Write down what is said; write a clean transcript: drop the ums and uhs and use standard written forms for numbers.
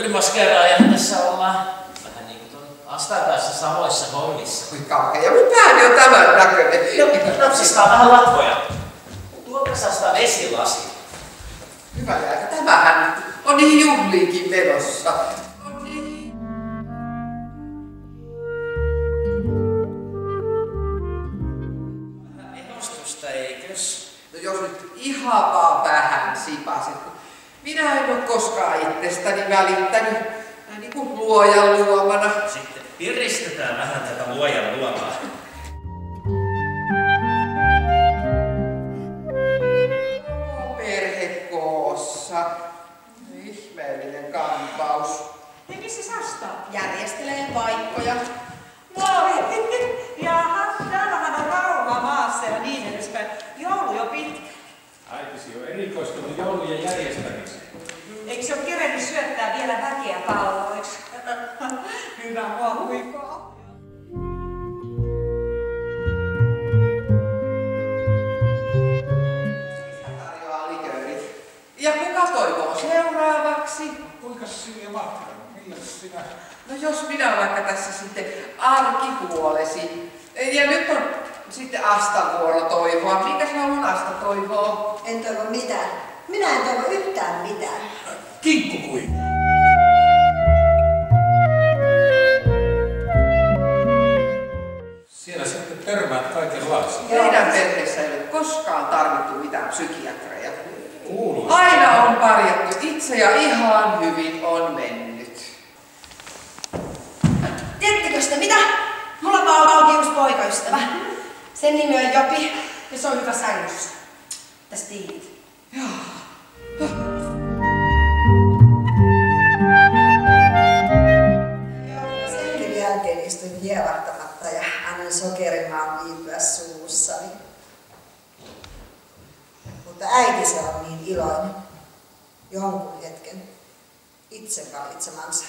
Tuulimaskeeraajahan tässä ollaan. Vähän niin kuin tuon Astan kanssa samoissa hommissa. Kui kauhea, mun pääni on tämän näköinen. Napsistaa vähän latvoja. Tuolta sasta vesilasi. Hyvä jääkä, tämähän on niihin juhliinkin menossa. Vähän ehostusta, eikös? No jos nyt ihan vaan vähän sipaset. Minä en ole koskaan itsestäni välittänyt. Näin niin kuin luojan luomana. Sitten piristetään vähän tätä luojan luomaa. Perhe koossa. Ihmeellinen kampaus. Hei, missä Sasta? Järjestelee paikkoja. Moi! Jaha, täällähän on rauha maassa ja niin edespäin. Joulu jo pitkä. Äitisi on erikoistunut joulujen järjestämiseen. Eikö se ole kerennyt syöttää vielä väkeä palloiksi? Hyvä, mua huikoo. Tarjoaa liköörit. Ja kuka toivoo seuraavaksi? Kuinka sinä mahtaa? Millä sinä? No jos minä vaikka tässä sitten arkipuolesi. Ja nyt on sitten Astan vuoro toivoa. Minkä sinä mun Asta toivoo? En toivo mitään. Minä en toivo yhtään mitään. Kinkkukui. Siellä sitten törmäät kaikenlaisia. Meidän perheessä ei ole koskaan tarvittu mitään psykiatreja. Kuuluu. Aina on pärjätty itse ja ihan hyvin on mennyt. Tiedättekö sitä mitä? Mulla on vaan uusi poikaystävä. Sen nimi on Jopi ja se on hyvä sängyssä. Tästä tiedät. Senkin jälkeen istuin hievahtamatta ja annan sokerimaan viipyä suussani. Mutta äiti se on niin iloinen. Jonkun hetken itse valitsemansa.